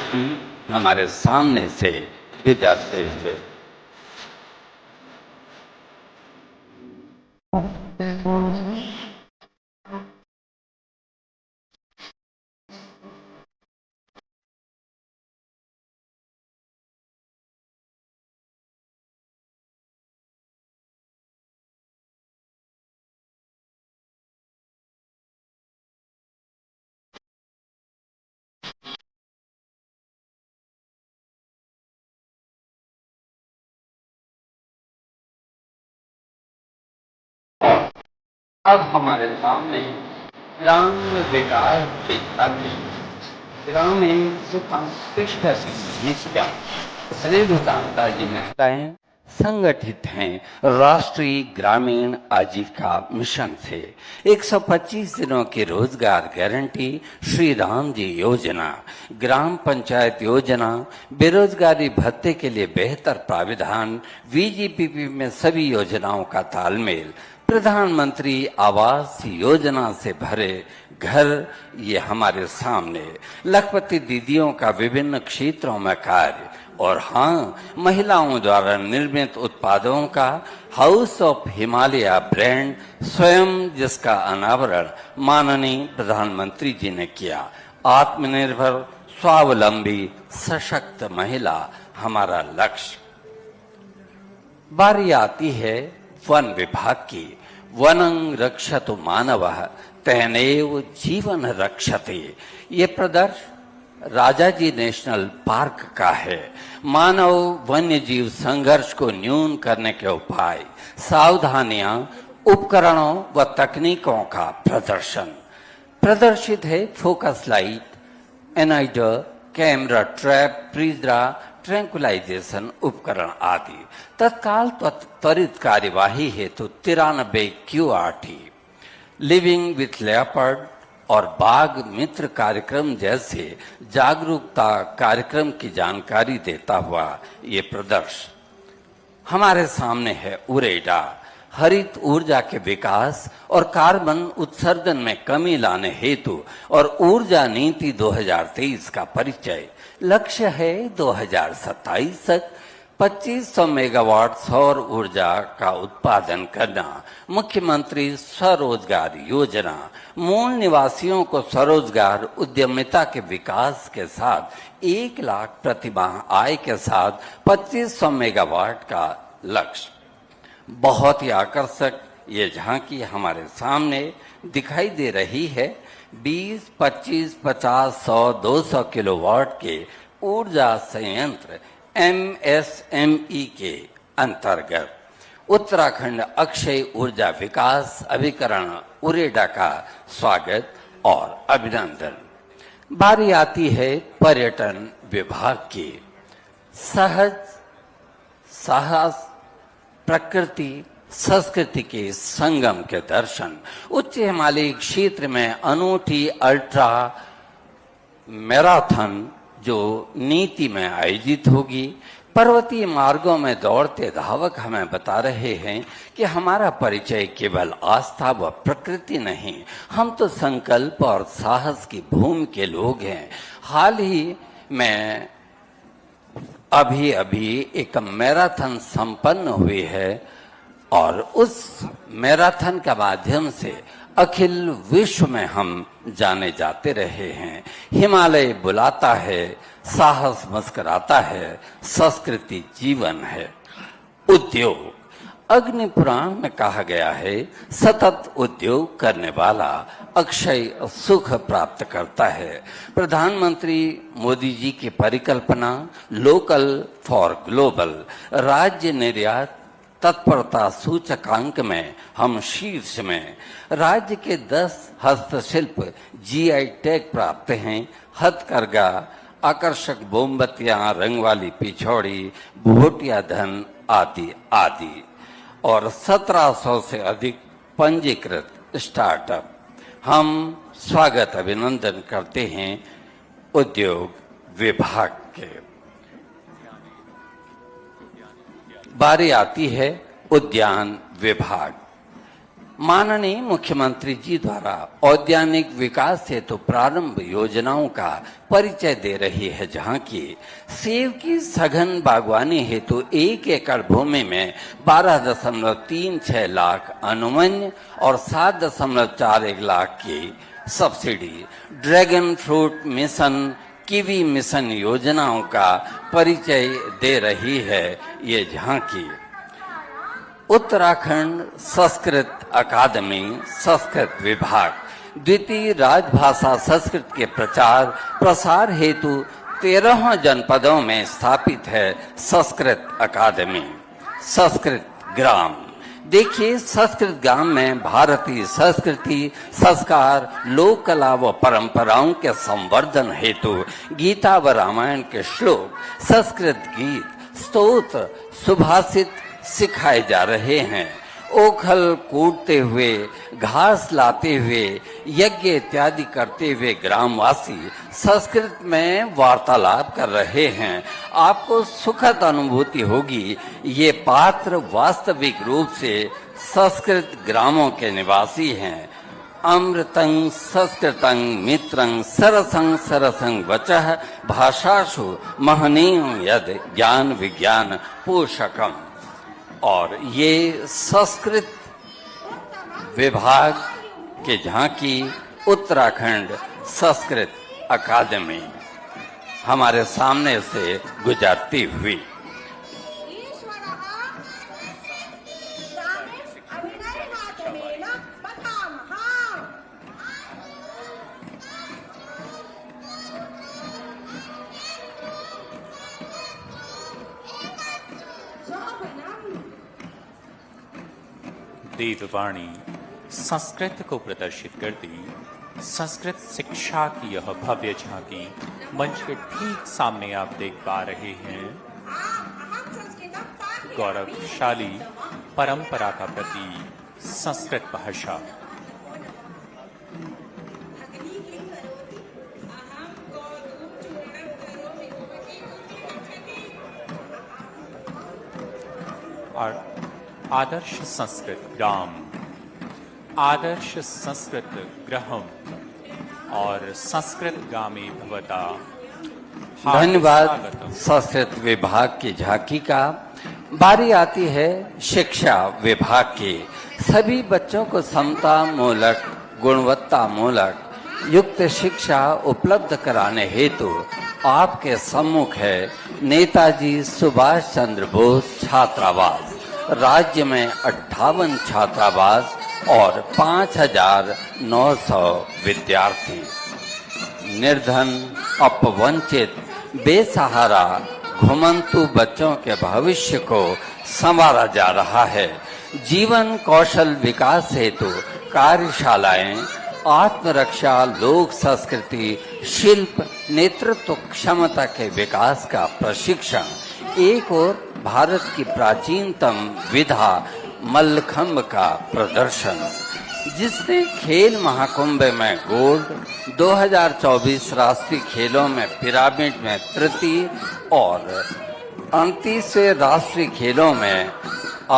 की हमारे सामने से विदा स्टेज पे। अब हमारे सामने ग्राम विकास ग्रामीण सुखम कृष्ण रेणुकांता जी ने संगठित हैं राष्ट्रीय ग्रामीण आजीविका मिशन से 125 दिनों की रोजगार गारंटी, श्री राम जी योजना, ग्राम पंचायत योजना, बेरोजगारी भत्ते के लिए बेहतर प्राविधान, वीजीपीपी में सभी योजनाओं का तालमेल, प्रधानमंत्री आवास योजना से भरे घर, ये हमारे सामने लखपति दीदियों का विभिन्न क्षेत्रों में कार्य और हाँ, महिलाओं द्वारा निर्मित उत्पादों का हाउस ऑफ हिमालय ब्रांड स्वयं, जिसका अनावरण माननीय प्रधानमंत्री जी ने किया। आत्मनिर्भर, स्वावलंबी, सशक्त महिला हमारा लक्ष्य। बारी आती है वन विभाग की। वनं रक्षतु मानवः तेनैव जीवन रक्षते। ये प्रदर्शन राजाजी नेशनल पार्क का है। मानव वन्य जीव संघर्ष को न्यून करने के उपाय, सावधानियां, उपकरणों व तकनीकों का प्रदर्शन। प्रदर्शित है फोकस लाइट, एनाइडर, कैमरा ट्रैप, प्रिज्रा, ट्रैंकुलाइजेशन उपकरण आदि। तत्काल त्वरित कार्यवाही हेतु 93 QRT, लिविंग विथ लेपर्ड और बाघ मित्र कार्यक्रम जैसे जागरूकता कार्यक्रम की जानकारी देता हुआ ये प्रदर्शन। हमारे सामने है उरेडा, हरित ऊर्जा के विकास और कार्बन उत्सर्जन में कमी लाने हेतु और ऊर्जा नीति 2023 का परिचय। लक्ष्य है 2027 तक 2500 मेगावाट सौर ऊर्जा का उत्पादन करना। मुख्यमंत्री स्वरोजगार योजना, मूल निवासियों को स्वरोजगार उद्यमिता के विकास के साथ 1 लाख प्रतिमाह आय के साथ 2500 मेगावाट का लक्ष्य। बहुत ही आकर्षक ये झांकी हमारे सामने दिखाई दे रही है। 20, 25, 50, 100, 200 किलोवाट के ऊर्जा संयंत्र MSME के अंतर्गत उत्तराखंड अक्षय ऊर्जा विकास अभिकरण उरेडा का स्वागत और अभिनंदन। बारी आती है पर्यटन विभाग की। सहज, साहस, प्रकृति, संस्कृति के संगम के दर्शन। उच्च हिमालयी क्षेत्र में अनूठी अल्ट्रा मैराथन जो नीति में आयोजित होगी। पर्वतीय मार्गों में दौड़ते धावक हमें बता रहे हैं कि हमारा परिचय केवल आस्था व प्रकृति नहीं, हम तो संकल्प और साहस की भूमि के लोग हैं। हाल ही में अभी एक मैराथन संपन्न हुई है और उस मैराथन के माध्यम से अखिल विश्व में हम जाने जाते रहे हैं। हिमालय बुलाता है, साहस मुस्कुराता है, संस्कृति जीवन है। उद्योग, अग्नि पुराण में कहा गया है, सतत उद्योग करने वाला अक्षय सुख प्राप्त करता है। प्रधानमंत्री मोदी जी की परिकल्पना लोकल फॉर ग्लोबल, राज्य निर्यात तत्परता सूचकांक में हम शीर्ष में। राज्य के 10 हस्तशिल्प GI टैग प्राप्त हैं। हथकरघा, आकर्षक मोमबत्तियां, रंग वाली पिछौड़ी, भोटिया धन आदि आदि और 1700 से अधिक पंजीकृत स्टार्टअप। हम स्वागत अभिनंदन करते हैं उद्योग विभाग के। बारी आती है उद्यान विभाग। माननीय मुख्यमंत्री जी द्वारा औद्यानिक विकास हेतु प्रारंभ योजनाओं का परिचय दे रही है झांकी। सेब की सघन बागवानी हेतु 1 एकड़ भूमि में 12.36 लाख अनुमन्य और 7.41 लाख की subsidy, dragon fruit mission, kiwi mission योजनाओं का परिचय दे रही है ये झांकी। उत्तराखंड संस्कृत अकादमी संस्कृत विभाग द्वितीय राजभाषा संस्कृत के प्रचार प्रसार हेतु 13 जनपदों में स्थापित है संस्कृत अकादमी। संस्कृत ग्राम, देखिए संस्कृत ग्राम में भारतीय संस्कृति, संस्कार, लोक कला व परंपराओं के संवर्धन हेतु गीता व रामायण के श्लोक, संस्कृत गीत, स्तोत्र, सुभाषित सिखाए जा रहे हैं। ओखल कूटते हुए, घास लाते हुए, यज्ञ इत्यादि करते हुए ग्रामवासी संस्कृत में वार्तालाप कर रहे हैं। आपको सुखद अनुभूति होगी। ये पात्र वास्तविक रूप से संस्कृत ग्रामों के निवासी हैं। अमृतं संस्कृतं मित्रं सरसं सरसं वचः भाषासु महनीयं यद ज्ञान विज्ञान पोषकम। और ये संस्कृत विभाग के झांकी उत्तराखंड संस्कृत अकादमी हमारे सामने से गुजरती हुई। देववाणी संस्कृत को प्रदर्शित करती संस्कृत शिक्षा की यह भव्य झांकी मंच के ठीक सामने आप देख पा रहे हैं। गौरवशाली परंपरा का प्रतीक संस्कृत भाषा। और आदर्श संस्कृत ग्राम, आदर्श संस्कृत ग्रहम और संस्कृत ग्रामे भवता। धन्यवाद संस्कृत विभाग की झांकी का। बारी आती है शिक्षा विभाग की। सभी बच्चों को समता मूलक, गुणवत्ता मूलक युक्त शिक्षा उपलब्ध कराने हेतु आपके सम्मुख है नेताजी सुभाष चंद्र बोस छात्रावास। राज्य में 58 छात्रावास और 5,900 विद्यार्थी। निर्धन, अपवंचित, बेसहारा, घुमंतु बच्चों के भविष्य को संवारा जा रहा है। जीवन कौशल विकास हेतु कार्यशालाएं, आत्मरक्षा, लोक संस्कृति, शिल्प, नेतृत्व क्षमता के विकास का प्रशिक्षण। एक और भारत की प्राचीनतम विधा मल्लखंब का प्रदर्शन, जिसने खेल महाकुंभ में गोल्ड, 2024 राष्ट्रीय खेलों में पिरामिड में तृतीय और 29वें राष्ट्रीय खेलों में